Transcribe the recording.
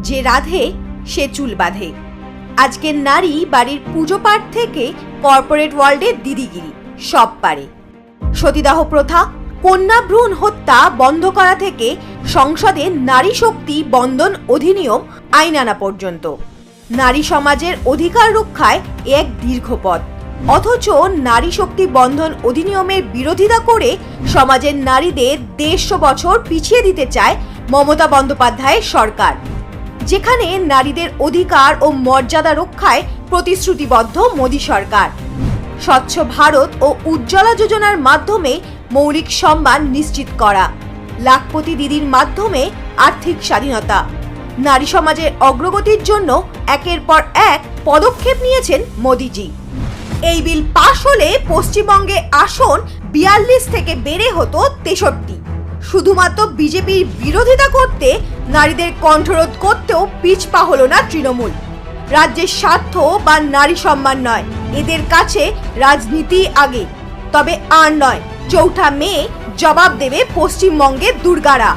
যে রাধে সে চুল বাঁধে। আজকের নারী বাড়ির পুজো পাঠ থেকে কর্পোরেট ওয়ার্ল্ডে দিদিগিরি সব পারে। সতীদাহ প্রথা, কন্যা ভ্রূণ হত্যা বন্ধ করা থেকে সংসদে নারী শক্তি বন্দন অধিনিয়ম আইন আনা পর্যন্ত নারী সমাজের অধিকার রক্ষায় এক দীর্ঘ পথ। অথচ নারী শক্তি বন্ধন অধিনিয়মের বিরোধিতা করে সমাজের নারীদের 150 বছর পিছিয়ে দিতে চায় মমতা বন্দ্যোপাধ্যায়ের সরকার, যেখানে নারীদের অধিকার ও মর্যাদা রক্ষায় প্রতিশ্রুতিবদ্ধ মোদী সরকার। স্বচ্ছ ভারত ও উজ্জ্বলা যোজনার মাধ্যমে মৌলিক সম্মান নিশ্চিত করা, লাখপতি দিদির মাধ্যমে আর্থিক স্বাধীনতা, নারী সমাজের অগ্রগতির জন্য একের পর এক পদক্ষেপ নিয়েছেন মোদীজি। এই বিল পাশ হলে পশ্চিমবঙ্গে আসন 42 থেকে বেড়ে হতো 63। শুধুমাত্র বিজেপির বিরোধিতা করতে, নারীদের কণ্ঠরোধ করতেও পিছপা হলো না তৃণমূল। রাজ্যের স্বার্থ বা নারী সম্মান নয়, এদের কাছে রাজনীতি আগে। তবে আর নয়, 4 মে জবাব দেবে পশ্চিমবঙ্গের দুর্গারা।